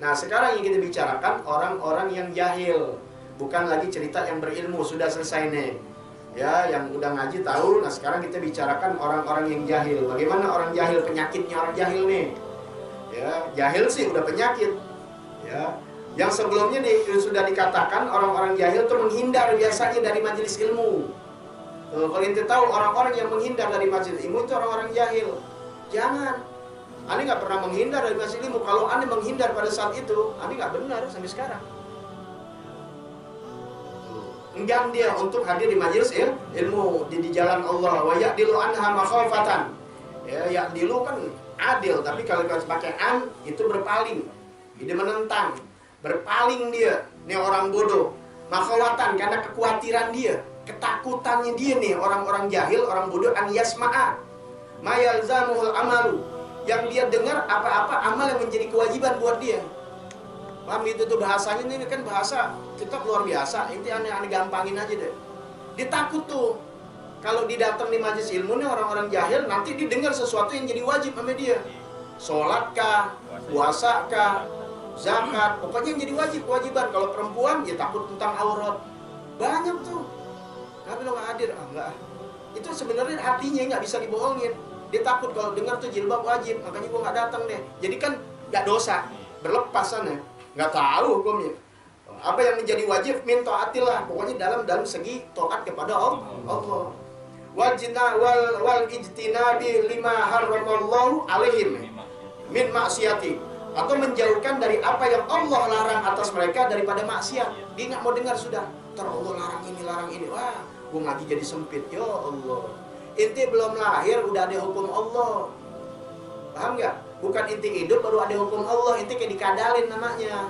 Nah, sekarang yang kita bicarakan orang-orang yang jahil. Bukan lagi cerita yang berilmu, sudah selesai nih. Ya, yang udah ngaji tahu. Nah, sekarang kita bicarakan orang-orang yang jahil. Bagaimana orang jahil, penyakitnya orang jahil nih? Ya, jahil sih udah penyakit. Ya, yang sebelumnya sudah dikatakan orang-orang jahil itu menghindar biasanya dari majelis ilmu. Kalau ente tahu orang-orang yang menghindar dari majelis ilmu itu orang-orang jahil. Jangan. Ane nggak pernah menghindar dari majelis ilmu. Kalau ane menghindar pada saat itu, ane nggak benar sampai sekarang. Enggan dia untuk hadir di majelis ilmu di jalan Allah. Wa ya'dilu anha makhafatan. Ya, ya'dilu kan adil, tapi kalau kita pakai an itu berpaling. Dia menentang, berpaling dia. Ini orang bodoh. Makhawatan karena kekhawatiran dia, ketakutannya dia nih orang-orang jahil, orang bodoh an yasma'a ma yalzamuhul amalu. Yang dia dengar apa-apa amal yang menjadi kewajiban buat dia. Paham itu tuh bahasanya, ini kan bahasa kita luar biasa. Ini aneh-aneh gampangin aja deh. Dia takut tuh kalau didatang di majelis ilmu nih orang-orang jahil, nanti didengar sesuatu yang jadi wajib sama dia. Sholat kah, puasa kah, zakat, pokoknya yang jadi wajib, kewajiban. Kalau perempuan ya takut tentang aurat. Banyak tuh. Tapi lo nggak hadir, enggak. Itu sebenarnya hatinya nggak bisa dibohongin. Dia takut kalau dengar tuh jilbab wajib, makanya gua nggak datang deh. Jadi kan nggak dosa, berlepas sana. Nggak tahu hukumnya. Apa yang menjadi wajib min taatillah, pokoknya dalam segi taat kepada Allah. Wal ijtinabi lima haramallahu alaihim min maksiati, atau menjauhkan dari apa yang Allah larang atas mereka daripada maksiat. Dia nggak mau dengar sudah. Ntar Allah larang ini. Wah, gua ngaji jadi sempit. Ya Allah. Inti belum lahir udah ada hukum Allah. Paham nggak? Bukan inti hidup baru ada hukum Allah, inti kayak dikadalin namanya.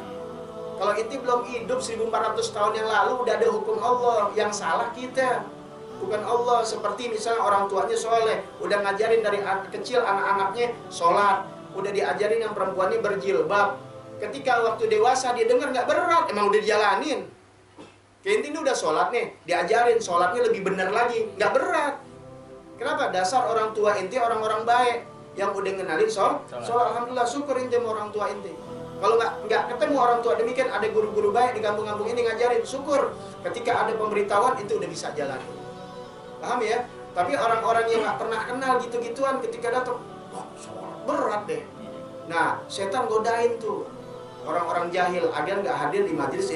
Kalau inti belum hidup 1400 tahun yang lalu udah ada hukum Allah, yang salah kita. Bukan Allah. Seperti misalnya orang tuanya soleh, udah ngajarin dari kecil anak-anaknya sholat, udah diajarin yang perempuannya berjilbab. Ketika waktu dewasa dia dengar nggak berat, emang udah dijalanin. Kayak inti ini udah sholat nih, diajarin sholatnya lebih benar lagi, nggak berat. Kenapa? Dasar orang tua inti orang-orang baik. Yang udah ngenalin sholat, alhamdulillah, syukur inti sama orang tua inti. Kalau nggak ketemu orang tua demikian, ada guru-guru baik di kampung-kampung ini ngajarin, syukur. Ketika ada pemberitahuan itu udah bisa jalan. Paham ya? Tapi orang-orang yang nggak pernah kenal gitu-gituan ketika datang, wah sholat berat deh. Nah, setan godain tuh orang-orang jahil agar nggak hadir di majelis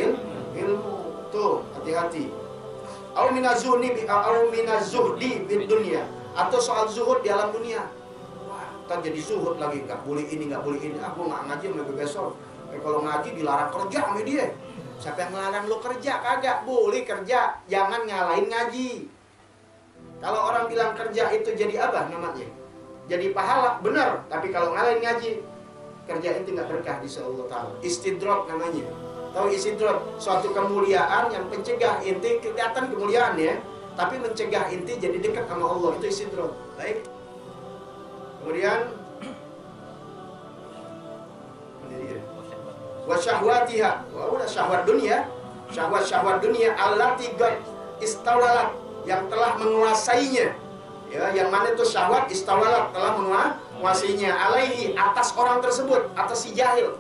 ilmu. Tuh, hati-hati. Au minazuhdi bid dunya, atau soal zuhud di alam dunia. Jadi zuhud lagi, nggak boleh ini, aku nggak ngaji sama besok. Kalau ngaji dilarang kerja sama dia. Siapa yang melarang lo kerja? Kagak boleh kerja, jangan ngalahin ngaji. Kalau orang bilang kerja itu jadi apa namanya? Jadi pahala, benar. Tapi kalau ngalahin ngaji, kerja itu nggak berkah di Allah Ta'ala. Istidrok namanya. Tahu istidrok? Suatu kemuliaan yang mencegah inti kelihatan kemuliaan ya, tapi mencegah inti jadi dekat sama Allah, itu istidrok. Baik. Kemudian wasyahwatiha, udah syahwat dunia, syahwat dunia allati qad istawalat, yang telah menguasainya. Ya, yang mana itu syahwat istawalat, telah menguasainya alaihi, atas orang tersebut, atas si jahil.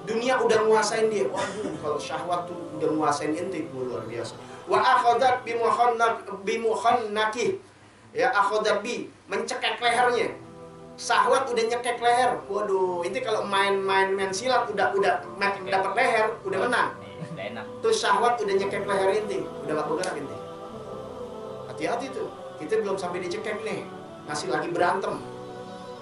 Dunia udah nguasain dia. Waduh, kalau syahwat tuh udah nguasain inti, luar biasa. Wa akhadat bimukhannaki. Ya, akhadat bi, mencekek lehernya. Syahwat udah nyekek leher. Waduh, ini kalau main silat udah dapat leher, udah menang. Tuh syahwat udah nyekek leher inti, udah gak bergerak inti. Hati-hati tuh. Kita belum sampai dicekek nih, masih lagi berantem.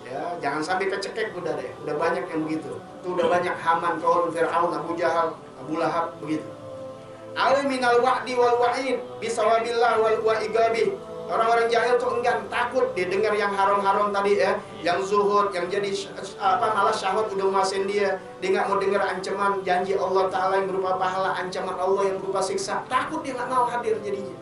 Ya, jangan sampai kecekek udah deh. Udah banyak yang begitu. Tuh udah banyak Haman, Qarun, Fir'aun, Abu Jahal, Abu Lahab begitu. Awi minal wa'di wal wa'id bisawabillah wal wa'igabi. Orang-orang jahil tuh enggan, takut dia dengar yang haram-haram tadi ya, yang zuhud, yang jadi malah syahwat udah nguasain dia. Dia nggak mau dengar ancaman janji Allah Ta'ala yang berupa pahala, ancaman Allah yang berupa siksa. Takut, dia nggak mau hadir jadinya.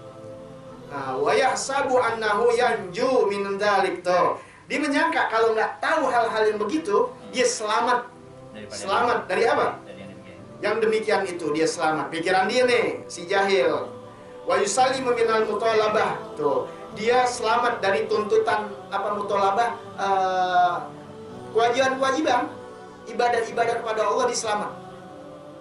Nah, wa yahsabu annahu yanju min dzalik tuh. Dia menyangka kalau nggak tahu hal-hal yang begitu, dia selamat. Selamat dari apa? Yang demikian itu dia selamat. Pikiran dia nih, si jahil. Wa yusallimu minal mutalabah. Tuh, dia selamat dari tuntutan apa mutalabah, kewajiban-kewajiban, ibadah-ibadah kepada Allah, dia selamat.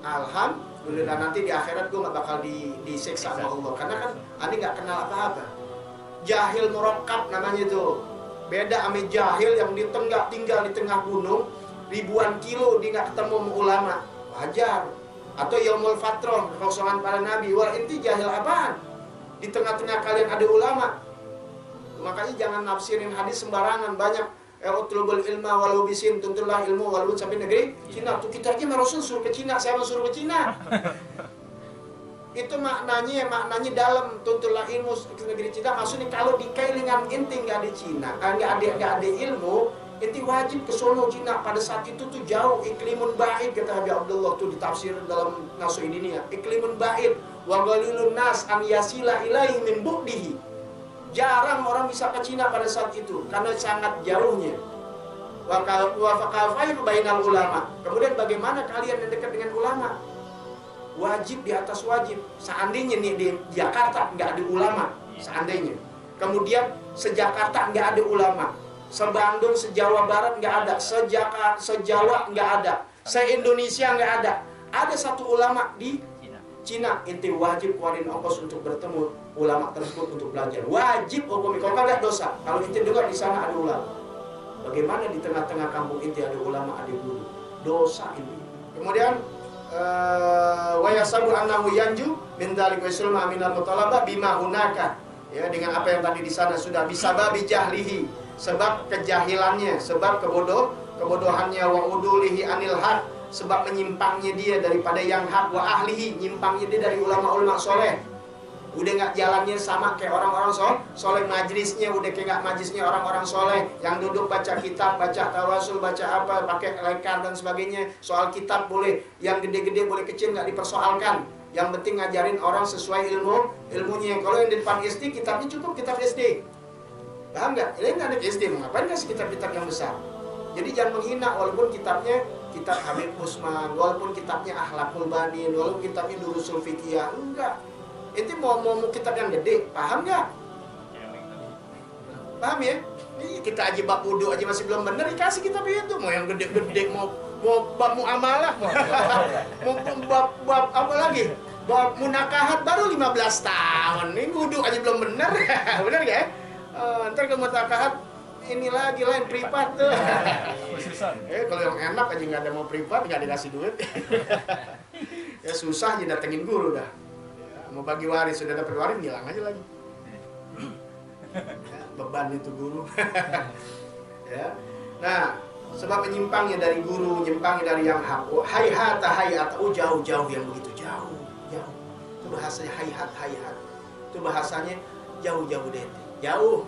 Alhamdulillah, nanti di akhirat gue nggak bakal disiksa sama Allah, karena kan Ani nggak kenal apa-apa. Jahil murakkab namanya itu. Beda sama jahil yang tinggal di tengah gunung ribuan kilo dia nggak ketemu sama ulama, wajar. Atau yaumul fatrah, kekosongan para nabi. Wah, inti jahil apaan? Di tengah-tengah kalian ada ulama. Makanya jangan nafsirin hadis sembarangan. Banyak utlubul ilma walau bisin, tuntulah ilmu walau sampai negeri Cina. Tuh kita aja Rasul suruh ke Cina, saya suruh ke Cina. Itu maknanya dalam, tuntulah ilmu ke negeri Cina. Maksudnya kalau di kailingan inti nggak ada Cina, nggak ada ilmu, inti wajib ke Solo Cina. Pada saat itu tuh jauh, iklimun ba'id, kata Habib Abdullah tuh ditafsir dalam Nasu Idiniyah. Iklimun ba'id wa ghalilun nas an yasila ilaihi min bu'dihi. Jarang orang bisa ke Cina pada saat itu karena sangat jauhnya. Wa faqafairu bainal ulama. Kemudian bagaimana kalian yang dekat dengan ulama? Wajib di atas wajib. Seandainya nih di Jakarta nggak ada ulama, seandainya. Kemudian se-Jakarta nggak ada ulama, se-Bandung, se-Jawa Barat nggak ada, se-Jawa nggak ada, se-Indonesia nggak ada. Ada satu ulama di Cina, inti wajib keluarin ongkos untuk bertemu ulama tersebut untuk belajar. Wajib hukum, kalau nggak dosa. Kalau inti dengar di sana ada ulama. Bagaimana di tengah-tengah kampung inti ada ulama, ada guru? Dosa ini. Kemudian wa yasabu annahu yanju min dzalik wa sulma minal mutalaba bima hunaka. Ya, dengan apa yang tadi di sana sudah bisa babi jahlihi, sebab kejahilannya, sebab kebodohannya, wa udulihi anil haq, sebab menyimpangnya dia daripada yang hak, wa ahlihi, nyimpangnya dia dari ulama-ulama soleh. Udah nggak jalannya sama kayak orang-orang soleh, majlisnya udah kayak nggak majlisnya orang-orang soleh yang duduk baca kitab, baca tawasul, baca apa, pakai lekar dan sebagainya. Soal kitab boleh, yang gede-gede boleh, kecil nggak dipersoalkan. Yang penting ngajarin orang sesuai ilmunya. Kalau yang di depan SD, kitabnya cukup kitab SD. Paham nggak? Ini nggak ada SD, mau ngapain kasih kitab-kitab yang besar? Jadi jangan menghina, walaupun kitabnya kitab Habib Usman, walaupun kitabnya Akhlaqul Banin, walaupun kitabnya Durusul Fiqhiyah, enggak. Itu mau kitab yang gede, paham nggak? Paham ya? Ini kita aja bab wudu aja masih belum benar, dikasih kitab itu. Mau yang gede-gede, mau bab muamalah, mau bab apa lagi? Bab munakahat baru 15 tahun. Ini wudu aja belum benar. Benar nggak ya? Ntar ke munakahat ini lagi lain privat tuh. Kalau yang enak aja nggak ada mau privat, nggak dikasih duit. Ya susah aja datengin guru dah. Mau bagi waris, sudah dapat waris hilang aja lagi. Ya, beban itu guru. Ya. Nah, sebab menyimpangnya dari guru, menyimpangnya dari yang hak. Hayhata hayat, jauh-jauh yang begitu jauh. Itu bahasanya hayhat. Itu bahasanya jauh-jauh deh. Jauh.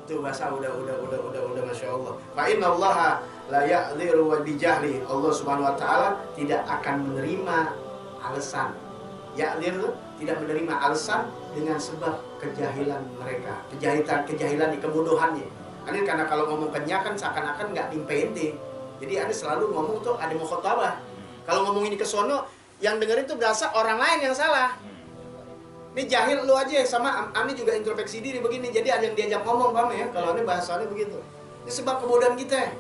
Itu bahasa udah Masya Allah. Fa inna Allah la ya'dhiru wa bijahli. Allah Subhanahu wa taala tidak akan menerima alasan. Ya'dhir tidak menerima alasan dengan sebab kejahilan mereka. Kejahilan di kebodohannya. Ini karena kalau ngomong kenyang kan seakan-akan nggak timpe ente. Jadi Anda selalu ngomong tuh ada mukhotabah. Kalau ngomong ini ke sono, yang dengerin tuh berasa orang lain yang salah. Ini jahil lu aja, sama Ani juga introspeksi diri begini. Jadi ada yang diajak ngomong, paham ya? Kalau ini bahasanya begitu. Ini sebab kebodohan kita.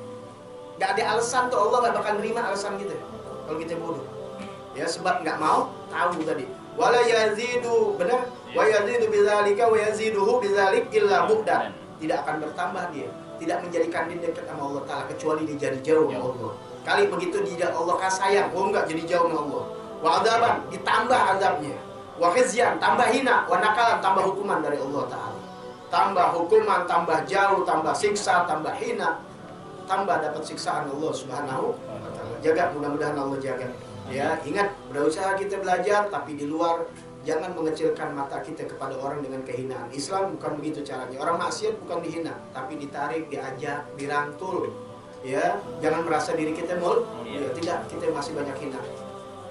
Nggak ada alasan tuh, Allah nggak bakal nerima alasan kita kalau kita bodoh. Ya sebab nggak mau tahu tadi. Wala yazidu, benar? Wa yazidu bidzalika wa yaziduhu bidzalik illa bu'dan. Tidak akan bertambah dia, tidak menjadikan dia dekat sama Allah Ta'ala kecuali dia jadi jauh sama Allah. Kali begitu dia Allah kasih sayang, enggak jadi jauh sama Allah. Wa adaban, ditambah azabnya. Wa khizyan, tambah hina. Wa nakalan, tambah hukuman dari Allah Ta'ala. Tambah hukuman, tambah jauh, tambah siksa, tambah hina, tambah dapat siksaan Allah Subhanahu wa Ta'ala. Jaga, mudah-mudahan Allah jaga. Ya, ingat, berusaha kita belajar, tapi di luar jangan mengecilkan mata kita kepada orang dengan kehinaan. Islam bukan begitu caranya. Orang maksiat bukan dihina, tapi ditarik, diajak, dirangkul. Ya, jangan merasa diri kita ya, tidak, kita masih banyak hina.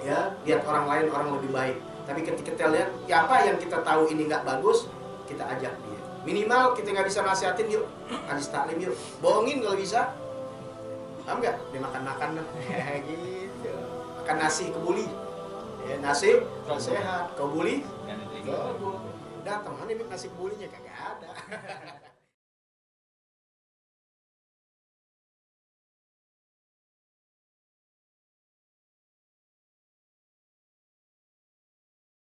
Ya, lihat orang lain, orang lebih baik. Tapi ketika kita lihat, ya apa yang kita tahu ini nggak bagus, kita ajak dia. Minimal kita nggak bisa nasihatin, yuk, hadis taklim yuk, bohongin kalau bisa. Paham nggak? Dia makan-makan lah, gitu. Makan nasi kebuli. Ya, nasi sehat, kebuli. Datang mana nasi kebulinya kagak ada.